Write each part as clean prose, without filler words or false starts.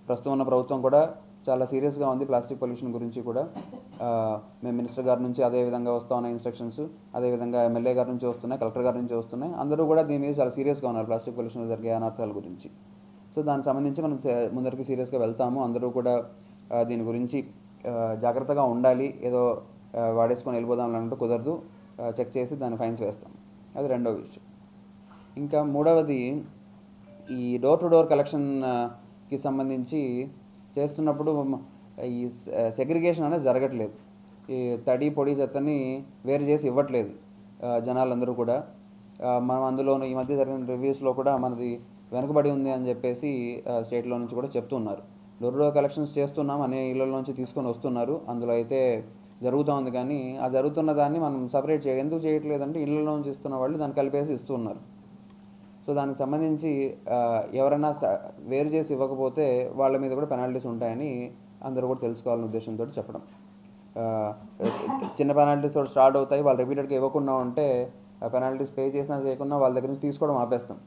ప్రస్తుతం ఉన్న ప్రభుత్వం కూడా చాలా సీరియస్గా ఉంది ప్లాస్టిక్ పొల్యూషన్ గురించి కూడా. మేము మినిస్టర్ గారి నుంచి అదేవిధంగా వస్తూ ఉన్న ఇన్స్ట్రక్షన్స్, అదేవిధంగా ఎమ్మెల్యే గారి నుంచి వస్తున్నాయి, కలెక్టర్ గారి నుంచి వస్తున్నాయి. అందరూ కూడా దీని మీద చాలా సీరియస్గా ఉన్నారు ప్లాస్టిక్ పొల్యూషన్లో జరిగే అనర్థాల గురించి. సో దానికి సంబంధించి మనం ముందరికి సీరియస్గా వెళ్తాము. అందరూ కూడా దీని గురించి జాగ్రత్తగా ఉండాలి. ఏదో వాడేసుకొని వెళ్ళిపోదాం అన్నట్టు కుదరదు. చెక్ చేసి దాన్ని ఫైన్స్ వేస్తాం. అది రెండవ విషయం. ఇంకా మూడవది, ఈ డోర్ టు డోర్ కలెక్షన్కి సంబంధించి చేస్తున్నప్పుడు ఈ సెగ్రిగేషన్ అనేది జరగట్లేదు. ఈ తడి పొడి చెత్తని వేరు చేసి ఇవ్వట్లేదు జనాలందరూ కూడా. మనం అందులోనూ ఈ మధ్య జరిగిన రివ్యూస్లో కూడా మనది వెనుకబడి ఉంది అని చెప్పేసి స్టేట్లో నుంచి కూడా చెప్తున్నారు. డోర్ టు డోర్ కలెక్షన్స్ చేస్తున్నాం, అనే ఇళ్ళలోంచి తీసుకొని వస్తున్నారు, అందులో అయితే జరుగుతూ ఉంది. కానీ ఆ జరుగుతున్న దాన్ని మనం సపరేట్ ఎందుకు చేయట్లేదంటే ఇళ్ళలోంచి ఇస్తున్న వాళ్ళు దాన్ని కలిపేసి ఇస్తున్నారు. సో దానికి సంబంధించి ఎవరైనా వేరు చేసి ఇవ్వకపోతే వాళ్ళ మీద కూడా పెనాల్టీస్ ఉంటాయని అందరూ కూడా తెలుసుకోవాలనే ఉద్దేశంతో చెప్పడం. చిన్న పెనాల్టీస్తో స్టార్ట్ అవుతాయి. వాళ్ళు రిపీటెడ్గా ఇవ్వకుండా ఉంటే పెనాల్టీస్ పే చేసినా చేయకుండా వాళ్ళ దగ్గర నుంచి తీసుకోవడం ఆపేస్తాం.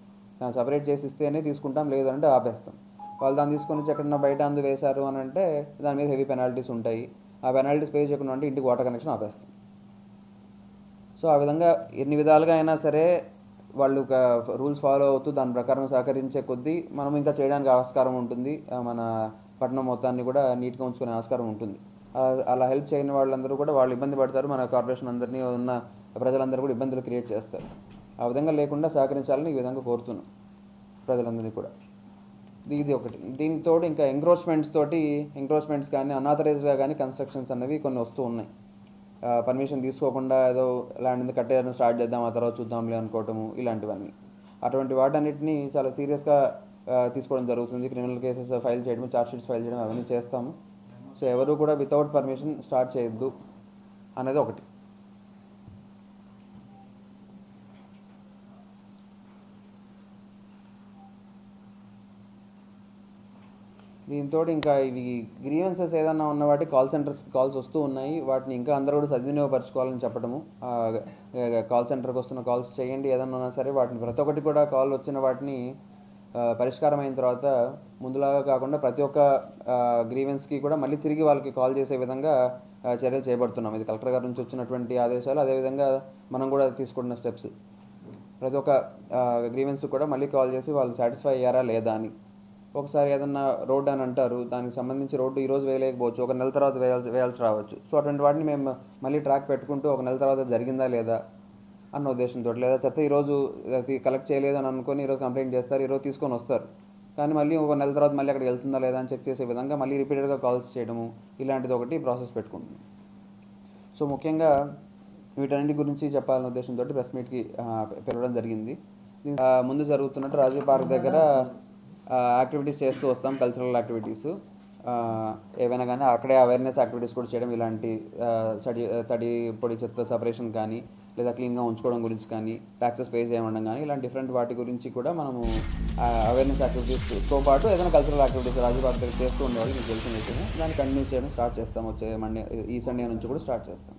దాన్ని సపరేట్ చేసి ఇస్తేనే తీసుకుంటాం, లేదంటే ఆపేస్తాం. వాళ్ళు దాన్ని తీసుకొని వచ్చి ఎక్కడన్నా బయట అందు వేశారు అని అంటే దాని మీద హెవీ పెనాల్టీస్ ఉంటాయి. ఆ పెనాల్టీస్ పే చేయకుండా అంటే ఇంటికి వాటర్ కనెక్షన్ ఆపేస్తాం. సో ఆ విధంగా ఎన్ని విధాలుగా అయినా సరే వాళ్ళు రూల్స్ ఫాలో అవుతూ దాని ప్రకారం సహకరించే కొద్దీ మనం ఇంకా చేయడానికి ఆస్కారం ఉంటుంది. మన పట్టణం మొత్తాన్ని కూడా నీట్గా ఉంచుకునే ఆస్కారం ఉంటుంది. అలా హెల్ప్ చేయని వాళ్ళందరూ కూడా వాళ్ళు ఇబ్బంది పడతారు. మన కార్పొరేషన్ అందరినీ ఉన్న ప్రజలందరూ కూడా ఇబ్బందులు క్రియేట్ చేస్తారు. ఆ విధంగా లేకుండా సహకరించాలని ఈ విధంగా కోరుతున్నాం ప్రజలందరినీ కూడా. ఇది ఒకటి. దీనికి తోడు ఇంకా ఎంక్రోచ్మెంట్స్ కానీ అన్ఆథరైజ్డ్గా కానీ కన్స్ట్రక్షన్స్ అన్నవి కొన్ని వస్తూ ఉన్నాయి. పర్మిషన్ తీసుకోకుండా ఏదో ల్యాండ్ కట్టేయడం స్టార్ట్ చేద్దాం, ఆ తర్వాత చూద్దాంలే అనుకోవటము, ఇలాంటివన్నీ. అటువంటి వాటన్నిటిని చాలా సీరియస్గా తీసుకోవడం జరుగుతుంది. క్రిమినల్ కేసెస్ ఫైల్ చేయడం, ఛార్జ్షీట్స్ ఫైల్ చేయడం అవన్నీ చేస్తాము. సో ఎవరు కూడా వితౌట్ పర్మిషన్ స్టార్ట్ చేయొద్దు అనేది ఒకటి. దీంతో ఇంకా ఇవి గ్రీవెన్సెస్ ఏదన్నా ఉన్న వాటి సెంటర్స్కి కాల్స్ వస్తూ ఉన్నాయి. వాటిని ఇంకా అందరూ కూడా సద్వినియోగపరచుకోవాలని చెప్పడము. కాల్ సెంటర్కి వస్తున్న కాల్స్ చేయండి, ఏదన్నా ఉన్నా సరే వాటిని ప్రతి ఒక్కటి కూడా కాల్ వచ్చిన వాటిని పరిష్కారం అయిన తర్వాత ముందులాగా కాకుండా ప్రతి ఒక్క గ్రీవెన్స్కి కూడా మళ్ళీ తిరిగి వాళ్ళకి కాల్ చేసే విధంగా చర్యలు చేపడుతున్నాం. ఇది కలెక్టర్ గారి నుంచి వచ్చినటువంటి ఆదేశాలు. అదేవిధంగా మనం కూడా తీసుకున్న స్టెప్స్. ప్రతి ఒక్క గ్రీవెన్స్ కూడా మళ్ళీ కాల్ చేసి వాళ్ళు సాటిస్ఫై అయ్యారా లేదా అని. ఒకసారి ఏదన్నా రోడ్డు అని అంటారు, దానికి సంబంధించి రోడ్డు ఈరోజు వేయలేకపోవచ్చు, ఒక నెల తర్వాత వేయాల్సి రావచ్చు. సో అటువంటి వాటిని మేము మళ్ళీ ట్రాక్ పెట్టుకుంటూ ఒక నెల తర్వాత జరిగిందా లేదా అన్న ఉద్దేశంతో, లేదా చెత్త ఈరోజు కలెక్ట్ చేయలేదు అని అనుకొని ఈరోజు కంప్లైంట్ చేస్తారు, ఈరోజు తీసుకొని వస్తారు, కానీ మళ్ళీ ఒక నెల తర్వాత మళ్ళీ అక్కడికి వెళ్తుందా లేదా అని చెక్ చేసే విధంగా మళ్ళీ రిపీటెడ్గా కాల్స్ చేయడము, ఇలాంటిది ఒకటి ప్రాసెస్ పెట్టుకుంటున్నాం. సో ముఖ్యంగా వీటన్నిటి గురించి చెప్పాలనే ఉద్దేశంతో ప్రెస్ మీట్కి పిలవడం జరిగింది. ముందు జరుగుతున్నట్టు రాజీవ్ పార్క్ దగ్గర యాక్టివిటీస్ చేస్తూ వస్తాం, కల్చరల్ యాక్టివిటీస్ ఏవైనా కానీ అక్కడే అవేర్నెస్ యాక్టివిటీస్ కూడా చేయడం. ఇలాంటి తడి పొడి చెత్త సపరేషన్ కానీ, లేదా క్లీన్గా ఉంచుకోవడం గురించి కానీ, ట్యాక్సెస్ పే చేయడం కానీ, ఇలాంటి డిఫరెంట్ వాటి గురించి కూడా మనము అవేర్నెస్ యాక్టివిటీస్తో పాటు ఏదైనా కల్చరల్ యాక్టివిటీస్ రాజీవ్ పార్క్ దగ్గర చేస్తూ ఉండేవాళ్ళు మీకు తెలిసిన విషయం. దాన్ని కంటిన్యూ చేయడం స్టార్ట్ చేస్తాం. వచ్చే ఈ సండే నుంచి కూడా స్టార్ట్ చేస్తాం.